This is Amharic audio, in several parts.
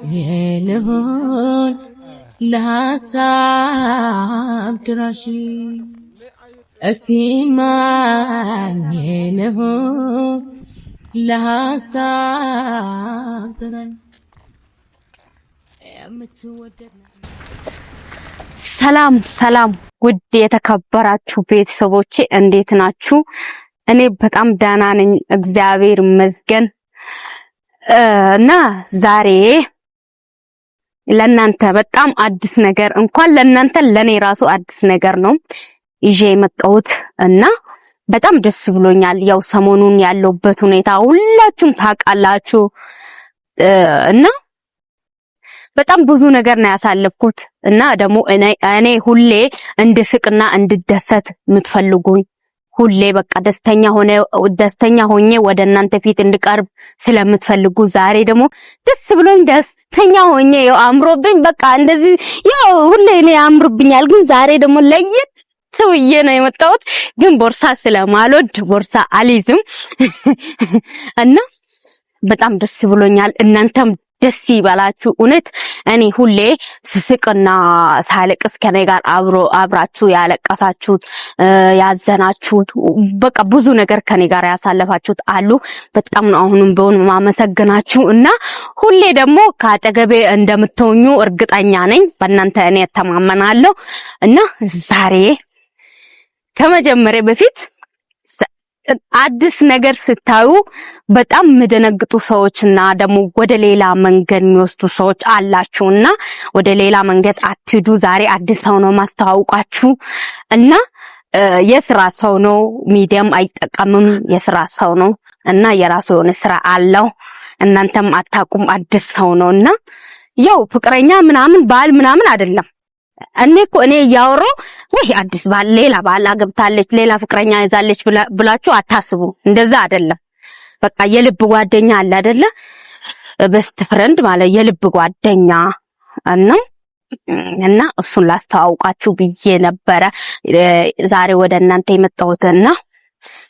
يلهون لحساب دراشي أسيمان يلهون لحساب دراشي ሰላም ሰላም ውድ የተከበራችሁ ቤተሰቦቼ እንዴት ናችሁ? እኔ በጣም ደህና ነኝ እግዚአብሔር ይመስገን። እና ዛሬ ለናንተ በጣም አዲስ ነገር እንኳን ለናንተ ለኔ ራሱ አዲስ ነገር ነው ይዤ የመጣሁት እና በጣም ደስ ብሎኛል። ያው ሰሞኑን ያለውበት ሁኔታ ሁላችሁም ታውቃላችሁ እና በጣም ብዙ ነገር ነው ያሳለፍኩት እና ደግሞ እኔ ሁሌ እንድስቅና እንድደሰት የምትፈልጉኝ ሁሌ በቃ ደስተኛ ሆኜ ወደ እናንተ ፊት እንድቀርብ ስለምትፈልጉ ዛሬ ደግሞ ደስ ብሎኝ ደስተኛ ሆኜ ያው አምሮብኝ በቃ እንደዚህ ያው ሁሌ እኔ ያምርብኛል፣ ግን ዛሬ ደግሞ ለየት ብዬ ነው የመጣሁት። ግን ቦርሳ ስለማልወድ ቦርሳ አልይዝም እና በጣም ደስ ብሎኛል። እናንተም ደስ ይበላችሁ። እውነት እኔ ሁሌ ስስቅና ሳለቅስ ከኔ ጋር አብራችሁ ያለቀሳችሁት ያዘናችሁት በቃ ብዙ ነገር ከኔ ጋር ያሳለፋችሁት አሉ። በጣም ነው አሁንም ቢሆን ማመሰግናችሁ እና ሁሌ ደግሞ ካጠገቤ እንደምትሆኑ እርግጠኛ ነኝ። በእናንተ እኔ ተማመናለሁ እና ዛሬ ከመጀመሪያ በፊት አዲስ ነገር ስታዩ በጣም መደነግጡ ሰዎችና ደግሞ ወደ ሌላ መንገድ የሚወስዱ ሰዎች አላችሁና ወደ ሌላ መንገድ አትሂዱ። ዛሬ አዲስ ሰው ነው ማስተዋወቃችሁ እና የስራ ሰው ነው፣ ሚዲያም አይጠቀምም፣ የስራ ሰው ነው እና የራሱ የሆነ ስራ አለው። እናንተም አታውቁም፣ አዲስ ሰው ነውና ያው ፍቅረኛ ምናምን ባል ምናምን አይደለም። እኔ እያወራሁ ወይ አዲስ ባል ሌላ ባል አገብታለች ሌላ ፍቅረኛ ይዛለች ብላችሁ አታስቡ። እንደዛ አይደለም። በቃ የልብ ጓደኛ አለ አይደለ? በስት ፍሬንድ ማለት የልብ ጓደኛ እና እሱን ላስተዋውቃችሁ ብዬ ነበረ ዛሬ ወደ እናንተ የመጣሁትና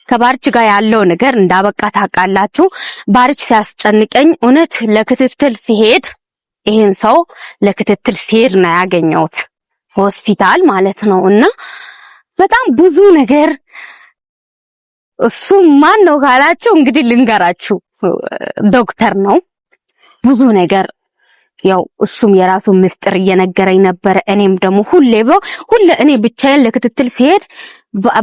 ከባርች ጋር ያለው ነገር እንዳበቃ ታውቃላችሁ። ባርች ሲያስጨንቀኝ እውነት ለክትትል ሲሄድ ይሄን ሰው ለክትትል ሲሄድ ነው ያገኘሁት ሆስፒታል ማለት ነው። እና በጣም ብዙ ነገር እሱ ማን ነው ካላችሁ እንግዲህ ልንገራችሁ፣ ዶክተር ነው። ብዙ ነገር ያው እሱም የራሱ ምስጢር እየነገረኝ ነበር። እኔም ደግሞ ሁሌ እኔ ብቻዬን ለክትትል ሲሄድ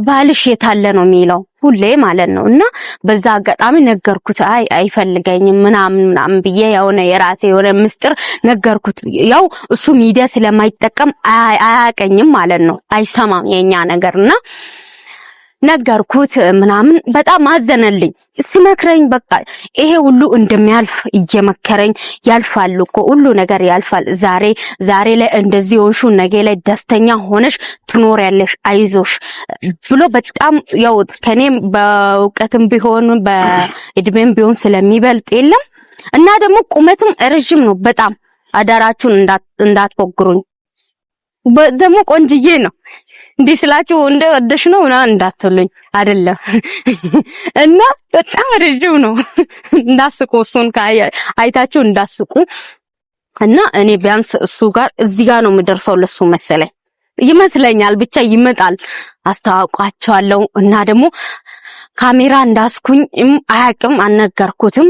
ባልሽ የታለ ነው የሚለው ሁሌ ማለት ነው። እና በዛ አጋጣሚ ነገርኩት፣ አይፈልገኝም ምናምን ብዬ የራሴ የሆነ ምስጢር ነገርኩት። ያው እሱ ሚዲያ ስለማይጠቀም አያቀኝም ማለት ነው፣ አይሰማም የኛ ነገርና ነገርኩት ምናምን። በጣም አዘነልኝ ሲመክረኝ። በቃ ይሄ ሁሉ እንደሚያልፍ እየመከረኝ ያልፋል እኮ ሁሉ ነገር ያልፋል። ዛሬ ላይ እንደዚህ ሆንሹ ነገ ላይ ደስተኛ ሆነሽ ትኖሪያለሽ፣ አይዞሽ ብሎ በጣም ያው ከኔም በእውቀትም ቢሆን በእድሜም ቢሆን ስለሚበልጥ የለም እና ደግሞ ቁመትም ረጅም ነው በጣም። አዳራችሁን እንዳትፎግሩኝ። ደግሞ ቆንጅዬ ነው እንዴ ስላችሁ እንደወደሽ ነው እና እንዳትሉኝ አይደለም። እና በጣም ረጅም ነው እንዳስቁ፣ እሱን አይታችሁ እንዳስቁ። እና እኔ ቢያንስ እሱ ጋር እዚህ ጋር ነው የምደርሰው ለሱ መሰለኝ ይመስለኛል። ብቻ ይመጣል አስተዋውቃቸዋለሁ። እና ደግሞ ካሜራ እንዳስኩኝ አያውቅም፣ አልነገርኩትም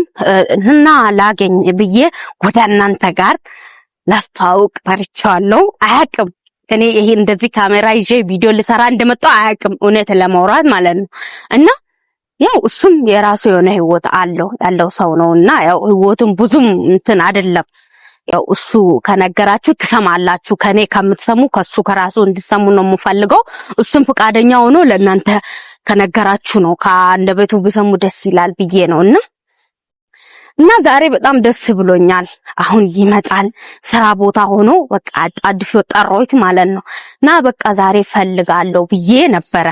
እና ላገኝ ብዬ ወደ እናንተ ጋር ላስተዋውቅ ጠርቻለሁ። አያውቅም እኔ ይሄ እንደዚህ ካሜራ ይዤ ቪዲዮ ልሰራ እንደመጣሁ አያውቅም፣ እውነት ለማውራት ማለት ነው። እና ያው እሱም የራሱ የሆነ ህይወት ያለው ሰው ነውና ያው ህይወቱም ብዙም እንትን አይደለም። ያው እሱ ከነገራችሁ ትሰማላችሁ። ከኔ ከምትሰሙ ከሱ ከራሱ እንድትሰሙ ነው የምፈልገው። እሱም ፈቃደኛ ሆኖ ለእናንተ ከነገራችሁ ነው ከአንደበቱ ቢሰሙ ደስ ይላል ብዬ ነውና እና ዛሬ በጣም ደስ ብሎኛል። አሁን ይመጣል ስራ ቦታ ሆኖ በቃ አጣድፎ ጠራሁት ማለት ነው። እና በቃ ዛሬ ፈልጋለሁ ብዬ ነበረ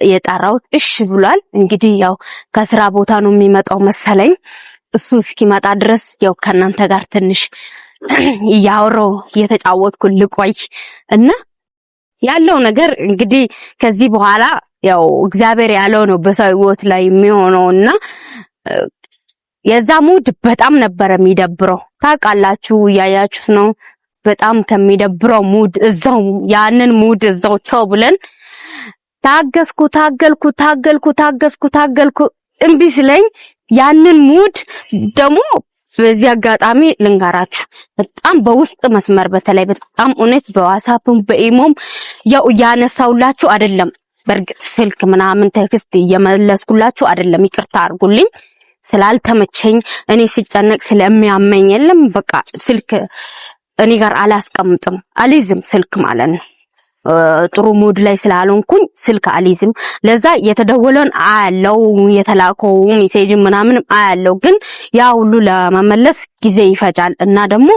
የጠራሁት። እሺ ብሏል። እንግዲህ ያው ከስራ ቦታ ነው የሚመጣው መሰለኝ። እሱ እስኪመጣ ድረስ ያው ከናንተ ጋር ትንሽ ያወራው እየተጫወትኩ ልቆይ እና ያለው ነገር እንግዲህ ከዚህ በኋላ ያው እግዚአብሔር ያለው ነው በሰው ህይወት ላይ የሚሆነውና የዛ ሙድ በጣም ነበር የሚደብረው ታውቃላችሁ ያያችሁት ነው በጣም ከሚደብረው ሙድ እዛው ያንን ሙድ እዛው ቻው ብለን ታገልኩ እምቢ ስለኝ ያንን ሙድ ደግሞ በዚህ አጋጣሚ ልንጋራችሁ በጣም በውስጥ መስመር በተለይ በጣም እውነት በዋትስአፕም በኢሞም ያው ያነሳውላችሁ አይደለም በርግጥ ስልክ ምናምን ቴክስት እየመለስኩላችሁ አይደለም ይቅርታ አድርጉልኝ ስላልተመቸኝ እኔ ሲጨነቅ ስለሚያመኝ የለም በቃ ስልክ እኔ ጋር አላስቀምጥም አልይዝም ስልክ ማለት ነው ጥሩ ሙድ ላይ ስላልሆንኩኝ ስልክ አልይዝም ለዛ የተደወለውን አያለው የተላከው ሜሴጅ ምናምን አያለው ግን ያ ሁሉ ለመመለስ ጊዜ ይፈጃል እና ደግሞ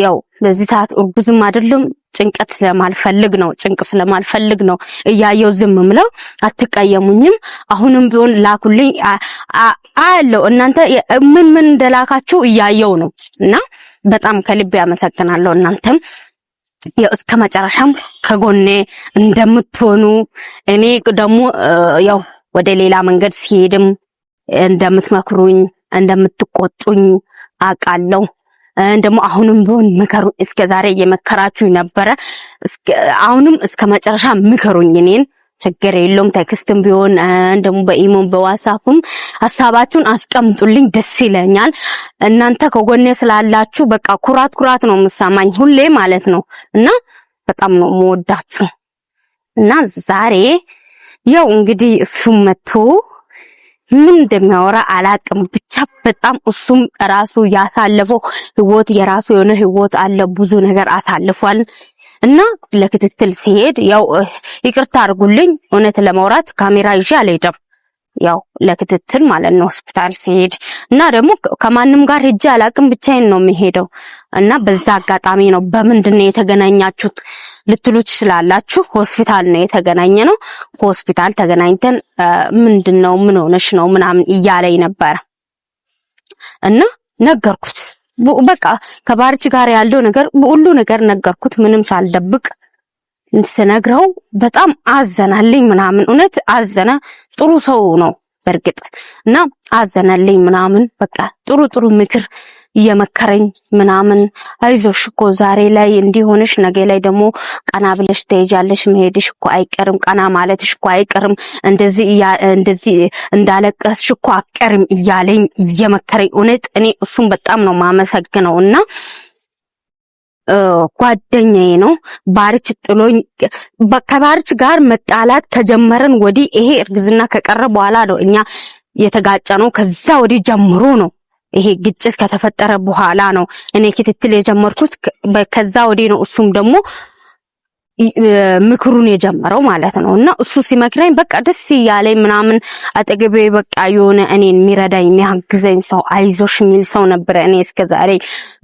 ያው በዚህ ሰዓት እርጉዝም አይደለም ጭንቀት ስለማልፈልግ ነው እያየው ዝም ምለው አትቀየሙኝም አሁንም ቢሆን ላኩልኝ አያለው እናንተ ምን እንደላካችሁ እያየው ነው እና በጣም ከልብ ያመሰግናለሁ እናንተም ያው እስከ መጨረሻም ከጎኔ እንደምትሆኑ እኔ ደግሞ ያው ወደ ሌላ መንገድ ሲሄድም እንደምትመክሩኝ እንደምትቆጡኝ አውቃለሁ እንደሞ አሁንም ቢሆን ምከሩ እስከዛሬ እየመከራችሁኝ ነበር አሁንም እስከ መጨረሻ ምከሩኝ እኔን ችግር የለውም ቴክስትም ቢሆን እንደሞ በኢሞም በዋትስአፕም ሐሳባችሁን አስቀምጡልኝ ደስ ይለኛል እናንተ ከጎኔ ስላላችሁ በቃ ኩራት ነው የምሰማኝ ሁሌ ማለት ነው እና በጣም ነው የምወዳችሁ እና ዛሬ ያው እንግዲህ እሱም መጥቶ ምን እንደሚያወራ አላቅም ብቻ በጣም እሱም ራሱ ያሳለፈው ህይወት የራሱ የሆነ ህይወት አለ ብዙ ነገር አሳልፏል እና ለክትትል ሲሄድ ያው ይቅርታ አድርጉልኝ እውነት ለማውራት ካሜራ ይዤ አልሄድም ያው ለክትትል ማለት ነው ሆስፒታል ሲሄድ እና ደግሞ ከማንም ጋር ሄጄ አላቅም ብቻዬን ነው የሚሄደው እና በዛ አጋጣሚ ነው በምንድነው የተገናኛችሁት ልትሉት ስላላችሁ ሆስፒታል ነው የተገናኘነው ሆስፒታል ተገናኝተን ምንድነው ምን ሆነሽ ነው ምናምን እያለኝ ነበር እና ነገርኩት በቃ ከባርች ጋር ያለው ነገር ሁሉ ነገር ነገርኩት ምንም ሳልደብቅ ስነግረው በጣም አዘናልኝ ምናምን እውነት አዘነ ጥሩ ሰው ነው በርግጥ እና አዘናልኝ ምናምን በቃ ጥሩ ምክር እየመከረኝ ምናምን አይዞሽ እኮ ዛሬ ላይ እንዲሆነሽ ነገ ላይ ደግሞ ቀና ብለሽ ትሄጃለሽ መሄድሽ እኮ አይቀርም ቀና ማለትሽ እኮ አይቀርም እንደዚህ እንዳለቀስሽ እኮ አቀርም እያለኝ እየመከረኝ እውነት እኔ እሱን በጣም ነው ማመሰግነውና ጓደኛዬ ነው ባርች ጥሎኝ ከባርች ጋር መጣላት ከጀመረን ወዲህ ይሄ እርግዝና ከቀረ በኋላ ነው እኛ የተጋጨነው ከዛ ወዲህ ጀምሮ ነው ይሄ ግጭት ከተፈጠረ በኋላ ነው እኔ ክትትል የጀመርኩት ከዛ ወዲህ ነው እሱም ደግሞ ምክሩን የጀመረው ማለት ነውና እሱ ሲመክረኝ በቃ ደስ ያለኝ ምናምን አጠገቤ በቃ የሆነ እኔን የሚረዳኝ የሚያግዘኝ ሰው አይዞሽ የሚል ሰው ነበር እኔ እስከዛሬ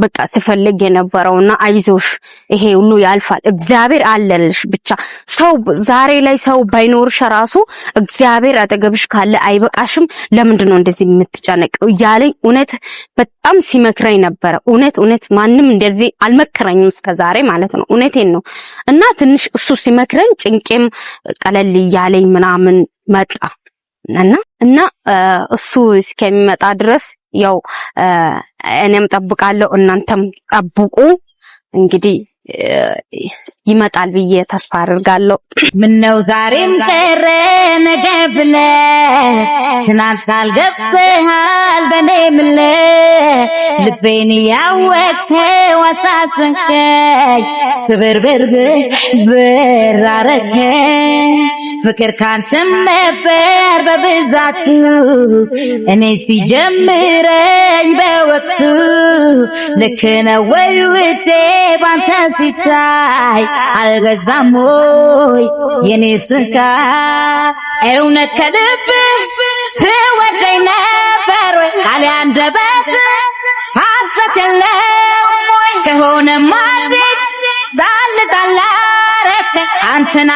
በቃ ስፈልግ የነበረውና አይዞሽ ይሄ ሁሉ ያልፋል እግዚአብሔር አለልሽ ብቻ ሰው ዛሬ ላይ ሰው ባይኖርሽ ራሱ እግዚአብሔር አጠገብሽ ካለ አይበቃሽም ለምንድነው እንደዚህ የምትጨነቀው ያለኝ እውነት በጣም ሲመክረኝ ነበር እውነት ማንም እንደዚህ አልመከረኝም እስከዛሬ ማለት ነው እውነቴን ነው እና ትንሽ እሱ ሲመክረኝ ጭንቄም ቀለል ያለኝ ምናምን መጣ እና እሱ እስከሚመጣ ድረስ ያው እኔም ጠብቃለሁ እናንተም ጠብቁ እንግዲህ ይመጣል ብዬ ተስፋ አድርጋለሁ ምነው ዛሬም ቀረ ነገ ብለህ ትናንት ካልገብተሃል በኔ ምለህ ልቤን ያወቅኸው አሳዘንከኝ ስብርብር አረከኝ ፍቅር ካንተም ነበር በብዛቱ እኔ ሲጀምረኝ በወቅቱ ልክ ነው ወይ ውዴ ባንተ ሲታይ አልበዛም ወይ የኔ ስቃይ እውነት ከልብ ትወደኝ ነበር ወይ ቃል አንደበት ሐሰት የለም ወይ ከሆነ ማድረግ ዳልዳላረክ አንተና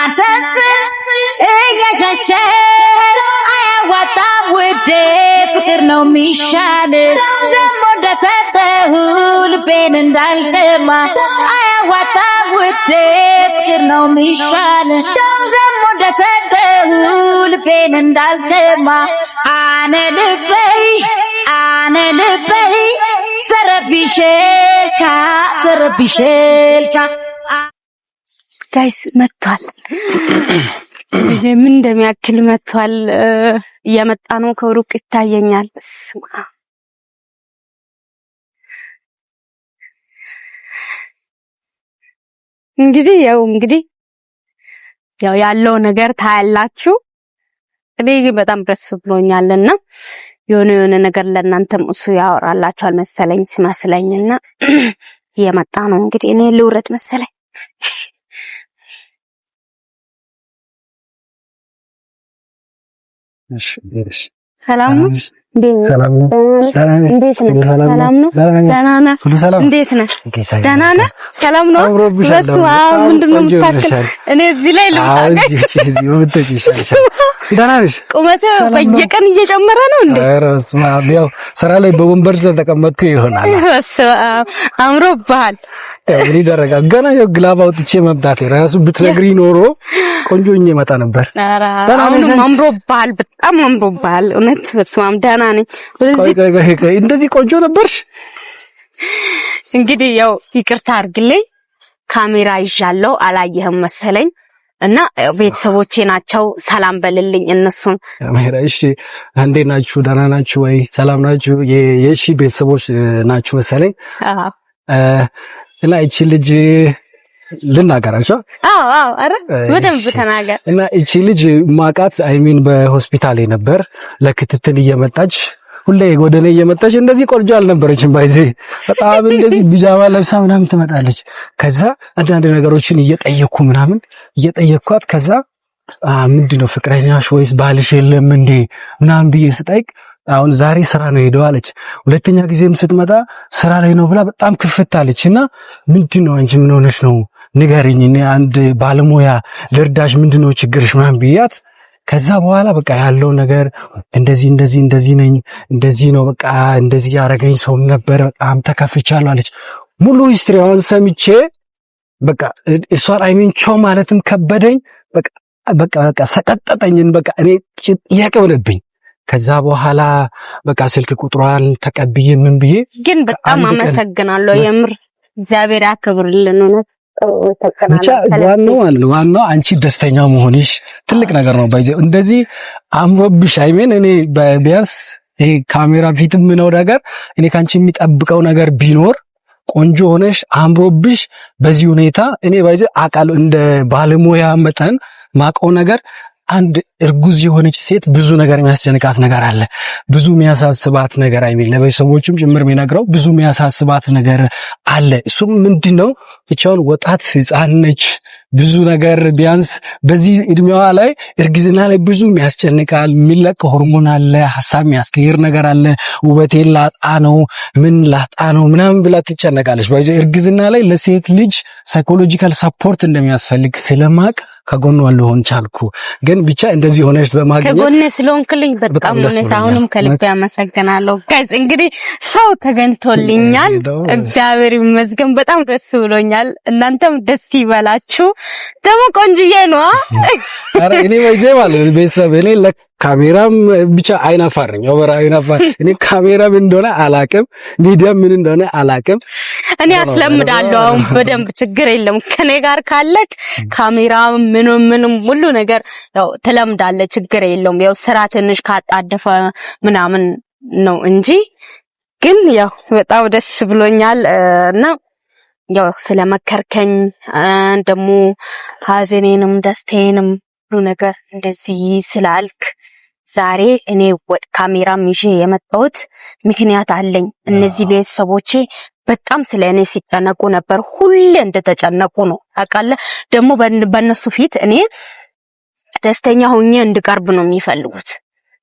እየሸሸረ አያዋጣም ውዴ ፍቅር ነው የሚሻል ደግሞ እንደሰጠሁ ልቤን እንዳልቀማ አያዋጣም ውዴ ፍቅር ነው የሚሻል ደግሞ እንደሰጠሁ ልቤን እንዳልተማ አነ ልበይ ተረቢሼልካ ጋይስ መጥቷል። ምን እንደሚያክል መጥቷል። እየመጣ ነው ከሩቅ ይታየኛል። እንግዲህ ያለው ነገር ታያላችሁ። እኔ በጣም ደስ ብሎኛልና የሆነ ነገር ለእናንተም እሱ ያወራላችኋል መሰለኝ ሲመስለኝና እየመጣ ነው። እንግዲህ እኔ ልውረድ መሰለኝ። እሺ ሰላም ነው። ሰላም ነው። ሰላም ነው። ደህና ነህ? እንዴት ነህ? ደህና ነህ? ሰላም ነው። በስመ አብ ምንድነው የምታክል? እኔ እዚህ ላይ ደህና ነሽ? ቁመትህ በየቀን እየጨመረ ነው እንዴ? ኧረ በስመ አብ ያው ስራ ላይ በወንበር ተቀመጥኩ ይሆናል። በስመ አብ አምሮብሃል። ምን ይደረጋል? ገና ያው ግላብ አውጥቼ መምጣቴ ራሱ ብትነግሪኝ ኖሮ ቆንጆኝ መጣ ነበር። አሁንም አምሮብሃል፣ በጣም አምሮብሃል። እውነት በስመ አብ ደህና ነኝ። ቆይ እንደዚህ ቆንጆ ነበርሽ? እንግዲህ ያው ይቅርታ አድርግልኝ፣ ካሜራ ይዣለሁ አላየህም መሰለኝ እና ቤተሰቦቼ ናቸው። ሰላም በልልኝ እነሱን። ካሜራ እሺ፣ እንዴት ናችሁ? ደህና ናችሁ ወይ? ሰላም ናችሁ? የሺ ቤተሰቦች ናችሁ መሰለኝ። እና እቺ ልጅ ልናገራቸው? አዎ አረ በደንብ ተናገር። እና እቺ ልጅ ማቃት አይሚን በሆስፒታል ነበር ለክትትል እየመጣች ሁሌ ወደኔ እየመጣች እንደዚህ ቆንጆ አልነበረችም። ባይዜ በጣም እንደዚህ ቢጃማ ለብሳ ምናምን ትመጣለች። ከዛ አንዳንድ ነገሮችን እየጠየኳት ከዛ ምንድነው ፍቅረኛሽ ወይስ ባልሽ የለም እንዴ ምናምን ብዬ ስጠይቅ አሁን ዛሬ ስራ ነው ሄደው አለች። ሁለተኛ ጊዜም ስትመጣ ስራ ላይ ነው ብላ በጣም ክፍት አለችና ምንድነው አንቺ ምን ሆነሽ ነው ንገሪኝ፣ እኔ አንድ ባለሙያ ልርዳሽ፣ ምንድነው ችግርሽ ምናምን ብያት ከዛ በኋላ በቃ ያለው ነገር እንደዚህ ነኝ፣ እንደዚህ ነው በቃ እንደዚህ ያረገኝ ሰው ነበር፣ በጣም ተከፍቻለሁ አለች። ሙሉ ሂስትሪያውን ሰምቼ በቃ እሷን አይሚን ቾ ማለትም ከበደኝ። በቃ ሰቀጠጠኝን። በቃ እኔ ያቀበለብኝ። ከዛ በኋላ በቃ ስልክ ቁጥሯን ተቀብዬ ምን ብዬ ግን በጣም አመሰግናለሁ። የምር እግዚአብሔር ያክብርልን ነው። ብቻ ዋናው አንቺ ደስተኛ መሆንሽ ትልቅ ነገር ነው። ባይዘ እንደዚህ አምሮብሽ አይሜን እኔ ቢያንስ ይሄ ካሜራ ፊትም ነው ነገር እኔ ካንቺ የሚጠብቀው ነገር ቢኖር ቆንጆ ሆነሽ አምሮብሽ በዚህ ሁኔታ እኔ ባይዘ አቃል እንደ ባለሙያ መጠን ማቀው ነገር አንድ እርጉዝ የሆነች ሴት ብዙ ነገር የሚያስጨንቃት ነገር አለ። ብዙ የሚያሳስባት ነገር አይሚን ለቤተሰቦችም ጭምር የሚነግረው ብዙ የሚያሳስባት ነገር አለ። እሱም ምንድነው? ብቻውን ወጣት ሕፃን ነች። ብዙ ነገር ቢያንስ በዚህ እድሜዋ ላይ እርግዝና ላይ ብዙ የሚያስጨንቃል። የሚለቅ ሆርሞን አለ፣ ሐሳብ የሚያስቀይር ነገር አለ። ውበቴን ላጣ ነው ምናምን ብላ ትጨነቃለች። ባይዘ እርግዝና ላይ ለሴት ልጅ ሳይኮሎጂካል ሰፖርት እንደሚያስፈልግ ስለማቅ ከጎኗ ልሆን ቻልኩ። ግን ብቻ እንደዚህ ሆነሽ ዘማግኘት ከጎኔ ስለሆንክልኝ በጣም እውነት አሁንም ከልቤ አመሰግናለሁ። ጋይስ እንግዲህ ሰው ተገኝቶልኛል፣ እግዚአብሔር ይመስገን። በጣም ደስ ብሎኛል። እናንተም ደስ ይበላችሁ። ደግሞ ቆንጅዬ ነው። አረ እኔ ወይጄ ማለት ቤተሰብ እኔ ለካሜራም ብቻ አይናፋር ነኝ። ወራ አይናፋር እኔ ካሜራ ምን እንደሆነ አላቅም፣ ሚዲያ ምን እንደሆነ አላቅም። እኔ አስለምዳለሁ አሁን በደንብ ችግር የለም። ከኔ ጋር ካለክ ካሜራ ምንም ሁሉ ነገር ያው ተለምዳለ፣ ችግር የለውም። ያው ስራ ትንሽ ካጣደፈ ምናምን ነው እንጂ ግን ያው በጣም ደስ ብሎኛል እና ያው ስለመከርከኝ ደግሞ ሀዘኔንም ደስታዬንም ሁሉ ነገር እንደዚህ ስላልክ ዛሬ እኔ ወደ ካሜራም ይዤ የመጣሁት ምክንያት አለኝ። እነዚህ ቤተሰቦቼ በጣም ስለኔ ሲጨነቁ ነበር፣ ሁሌ እንደተጨነቁ ነው አቃለ። ደግሞ በእነሱ ፊት እኔ ደስተኛ ሆኜ እንድቀርብ ነው የሚፈልጉት።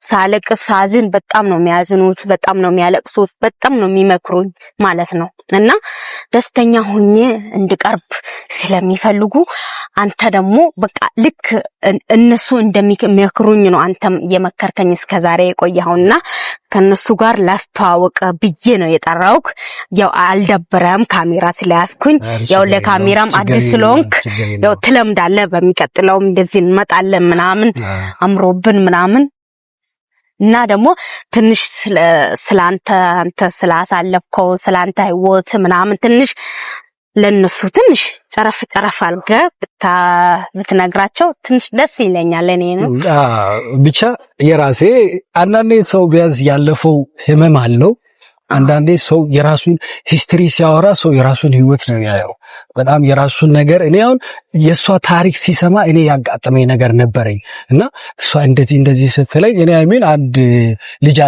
ሳለቅስ ሳዝን በጣም ነው የሚያዝኑት፣ በጣም ነው የሚያለቅሱት፣ በጣም ነው የሚመክሩኝ ማለት ነው። እና ደስተኛ ሆኜ እንድቀርብ ስለሚፈልጉ አንተ ደግሞ በቃ ልክ እነሱ እንደሚመክሩኝ ነው አንተም እየመከርከኝ እስከዛሬ የቆየኸውና ከነሱ ጋር ላስተዋወቅ ብዬ ነው የጠራውክ። ያው አልደበረም ካሜራ ስለያዝኩኝ፣ ያው ለካሜራም አዲስ ስለሆንክ ያው ትለምዳለህ። በሚቀጥለው እንደዚህ እንመጣለን ምናምን አምሮብን ምናምን እና ደግሞ ትንሽ ስላንተ ስላሳለፍከው ስላንተ ህይወት ምናምን ትንሽ ለነሱ ትንሽ ጨረፍ አድርገህ ብትነግራቸው ትንሽ ደስ ይለኛል። እኔ ነው ብቻ የራሴ አንዳንዴ ሰው ቢያዝ ያለፈው ህመም አለው። አንዳንዴ ሰው የራሱን ሂስትሪ ሲያወራ ሰው የራሱን ህይወት ነው ያየው። በጣም የራሱን ነገር እኔ አሁን የሷ ታሪክ ሲሰማ እኔ ያጋጠመኝ ነገር ነበረኝ እና እሷ እንደዚህ ስትለኝ እኔ አይሜን አንድ ልጅ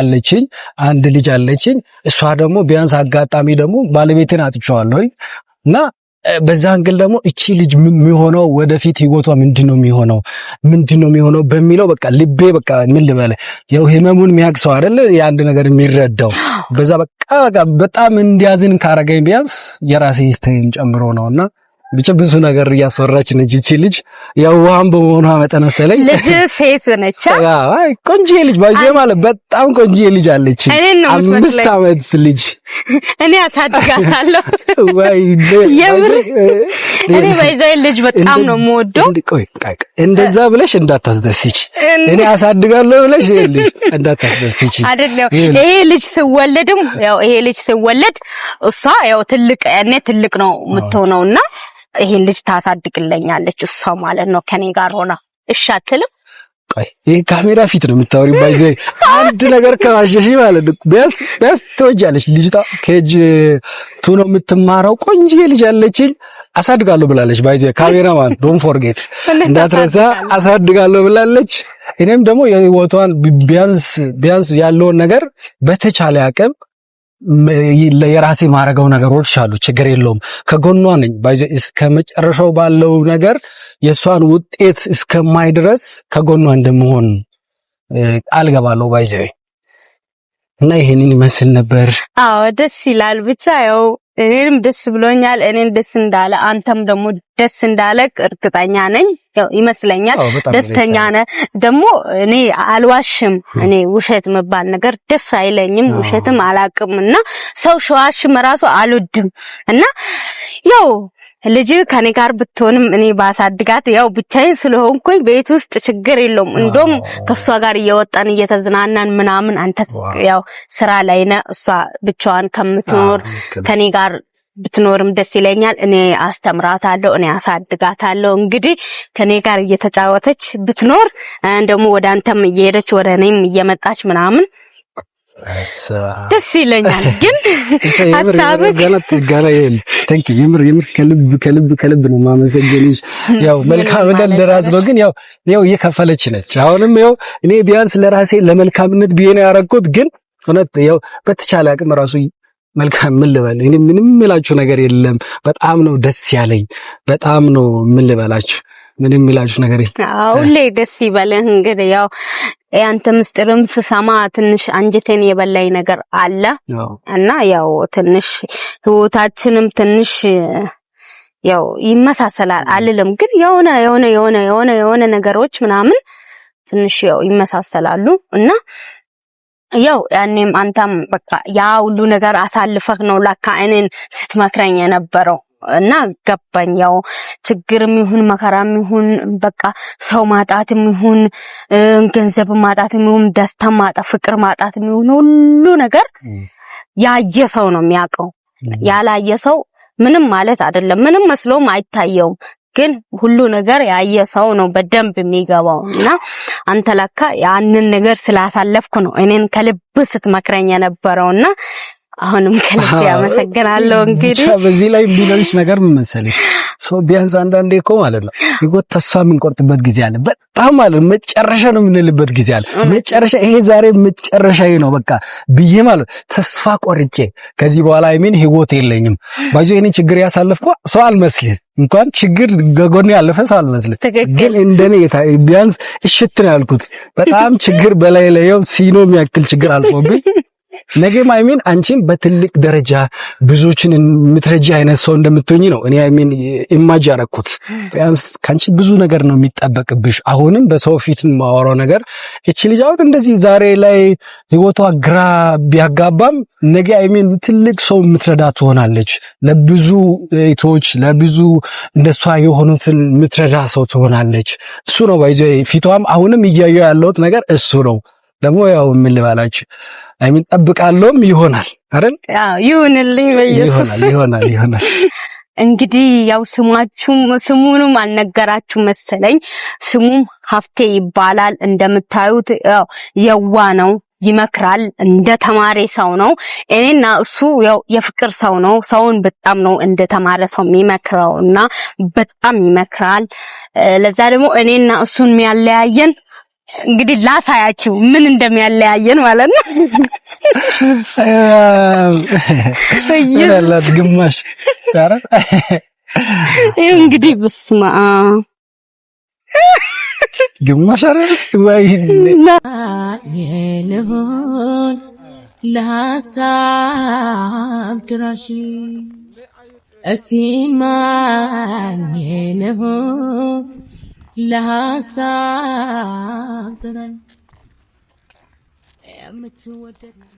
አለችኝ። እሷ ደግሞ ቢያንስ አጋጣሚ ደግሞ ባለቤቴን አጥቼዋለሁ እና በዛ አንግል ደግሞ እቺ ልጅ የሚሆነው ወደፊት ህይወቷ ምንድነው የሚሆነው በሚለው በቃ ልቤ በቃ ምን ልበለ ያው ህመሙን የሚያክሰው አይደለ የአንድ ነገር የሚረዳው በዛ በቃ በጣም እንዲያዝን ካረገኝ ቢያንስ የራሴ ሂስትሪን ጨምሮ ነውና ብቻ ብዙ ነገር እያሰራች ነች እቺ ልጅ። ያው ዋን በመሆኗ መጠን መሰለኝ ልጅ ሴት ነች። አይ ቆንጆ ልጅ ባይዘ ማለት በጣም ቆንጆ ልጅ አለች። 5 ዓመት ልጅ እኔ አሳድጋታለሁ። ወይ እኔ ባይዘ ልጅ በጣም ነው የምወደው። እንደዛ ብለሽ እንዳታስደስቺ፣ እኔ አሳድጋለሁ ብለሽ ልጅ እንዳታስደስቺ አይደለም። ይሄ ልጅ ሲወለድ እሷ ያው ትልቅ ነው የምትሆነውና ይሄን ልጅ ታሳድግልኛለች እሷ ማለት ነው ከኔ ጋር ሆና። እሺ አትልም? ቆይ ይሄ ካሜራ ፊት ነው የምታወሪው። ባይዘ አንድ ነገር ከዋሸሽ ማለት ነው ቢያስ ትወጃለሽ። ልጅቷ ከጅ ቱ ነው የምትማረው። ቆንጆ ልጅ አለችኝ አሳድጋለሁ ብላለች። ባይዘ ካሜራማን ዶንት ፎርጌት እንዳትረሳ አሳድጋለሁ ብላለች። እኔም ደግሞ የህይወቷን ቢያንስ ያለውን ነገር በተቻለ አቅም የራሴ ማረጋው ነገሮች አሉ። ችግር የለውም ከጎኗ ነኝ። ባይዘ እስከ መጨረሻው ባለው ነገር የሷን ውጤት እስከማይ ድረስ ከጎኗ እንደምሆን ቃል ገባለሁ። ባይዘ እና ይሄንን ይመስል ነበር። አዎ ደስ ይላል። ብቻ ያው እኔም ደስ ብሎኛል። እኔን ደስ እንዳለ አንተም ደግሞ ደስ እንዳለክ እርግጠኛ ነኝ። ያው ይመስለኛል ደስተኛ ነህ። ደግሞ እኔ አልዋሽም። እኔ ውሸት መባል ነገር ደስ አይለኝም። ውሸትም አላቅምና ሰው ሸዋሽም ራሱ አልወድም እና ያው ልጅ ከኔ ጋር ብትሆንም እኔ ባሳድጋት ያው ብቻዬን ስለሆንኩኝ ቤት ውስጥ ችግር የለውም። እንደውም ከሷ ጋር እየወጣን እየተዝናናን ምናምን አንተ ያው ስራ ላይ ነህ። እሷ ብቻዋን ከምትኖር ከኔ ጋር ብትኖርም ደስ ይለኛል። እኔ አስተምራታለሁ፣ እኔ አሳድጋታለሁ። እንግዲህ ከኔ ጋር እየተጫወተች ብትኖር ደግሞ ወደ አንተም እየሄደች ወደ እኔም እየመጣች ምናምን ደስ ይለኛል። ግን ሐሳብህ ገና የምር ከልብ ነው ማመሰግንሽ። ያው መልካም ለራስ ነው፣ ግን ያው እየከፈለች ነች። አሁንም ያው እኔ ቢያንስ ለራሴ ለመልካምነት ብዬ ነው ያረኩት። ግን እውነት ያው በተቻለ አቅም ራሱ መልካም ምን ልበል እኔ ምንም ምላችሁ ነገር የለም። በጣም ነው ደስ ያለኝ። በጣም ነው ምን ልበላችሁ ምንም ምላችሁ ነገር የለም። ሁሌ ደስ ይበልህ። እንግዲህ ያው ያንተ ምስጢርም ስሰማ ትንሽ አንጀቴን የበላኝ ነገር አለ እና ያው ትንሽ ህይወታችንም ትንሽ ያው ይመሳሰላል አልልም፣ ግን የሆነ ነገሮች ምናምን ትንሽ ያው ይመሳሰላሉ እና ያው ያኔም አንተም በቃ ያ ሁሉ ነገር አሳልፈህ ነው ለካ እኔን ስትመክረኝ የነበረው እና ገባኝ። ያው ችግርም ይሁን መከራም ይሁን በቃ ሰው ማጣትም ይሁን ገንዘብ ማጣትም ይሁን ደስታ ማጣት ፍቅር ማጣትም ይሁን ሁሉ ነገር ያየ ሰው ነው የሚያውቀው። ያላየ ሰው ምንም ማለት አይደለም፣ ምንም መስሎም አይታየውም። ግን ሁሉ ነገር ያየ ሰው ነው በደንብ የሚገባው እና አንተ ለካ ያንን ነገር ስላሳለፍኩ ነው እኔን ከልብ ስትመክረኝ የነበረውና አሁንም ከልብ ያመሰግናለሁ። እንግዲህ በዚህ ላይ ቢኖርሽ ነገር ምን መሰለሽ ሰው ቢያንስ አንዳንዴ እኮ ማለት ነው ይጎት ተስፋ የምንቆርጥበት ጊዜ አለ። በጣም ማለት መጨረሻ ነው የምንልበት ጊዜ አለ። መጨረሻ ይሄ ዛሬ መጨረሻዬ ነው በቃ ብዬ ማለት ተስፋ ቆርጬ ከዚህ በኋላ ህይወት የለኝም ባይዞ እኔ ችግር ያሳለፍኩ ሰው አልመስልህ እንኳን ችግር ገጎኔ ያለፈ ሳልመስል ግን እንደኔ ቢያንስ እሽት ነው ያልኩት። በጣም ችግር በላይ ለየው ሲኖ የሚያክል ችግር አልፎብኝ ነገ ማይሚን አንቺን በትልቅ ደረጃ ብዙዎችን የምትረጂ አይነት ሰው እንደምትሆኚ ነው እኔ አይሚን ኢማጅ ያረኩት። ቢያንስ ካንቺ ብዙ ነገር ነው የሚጠበቅብሽ። አሁንም በሰው ፊት ማወራው ነገር እቺ ልጅ አሁን እንደዚህ ዛሬ ላይ ህይወቷ ግራ ቢያጋባም ነገ አይሚን ትልቅ ሰው የምትረዳ ትሆናለች። ለብዙ እህቶች ለብዙ እንደሷ የሆኑትን የምትረዳ ሰው ትሆናለች። እሱ ነው ባይዘ ፊቷም አሁንም እያየው ያለውት ነገር እሱ ነው። ደግሞ ያው ምን ልባላችሁ አይሚን ጠብቃለሁም ይሆናል አይደል? አዎ ይሁንልኝ በኢየሱስ ይሆናል። እንግዲህ ያው ስሙንም አልነገራችሁ መሰለኝ። ስሙም ሀፍቴ ይባላል። እንደምታዩት ያው የዋ ነው፣ ይመክራል፣ እንደ ተማሪ ሰው ነው። እኔና እሱ ያው የፍቅር ሰው ነው። ሰውን በጣም ነው እንደ ተማረ ሰው የሚመክረውና በጣም ይመክራል። ለዛ ደግሞ እኔና እሱን የሚያለያየን እንግዲህ ላሳያችሁ ምን እንደሚያለያየን ማለት ነው። ያላት ግማሽ ታራ እንግዲህ በስማ ግማሽ አይደል ወይ የልሆን ለሐሳብ ድራሽ እስቲማኝ የልሆን ለሐሳብ ድራሽ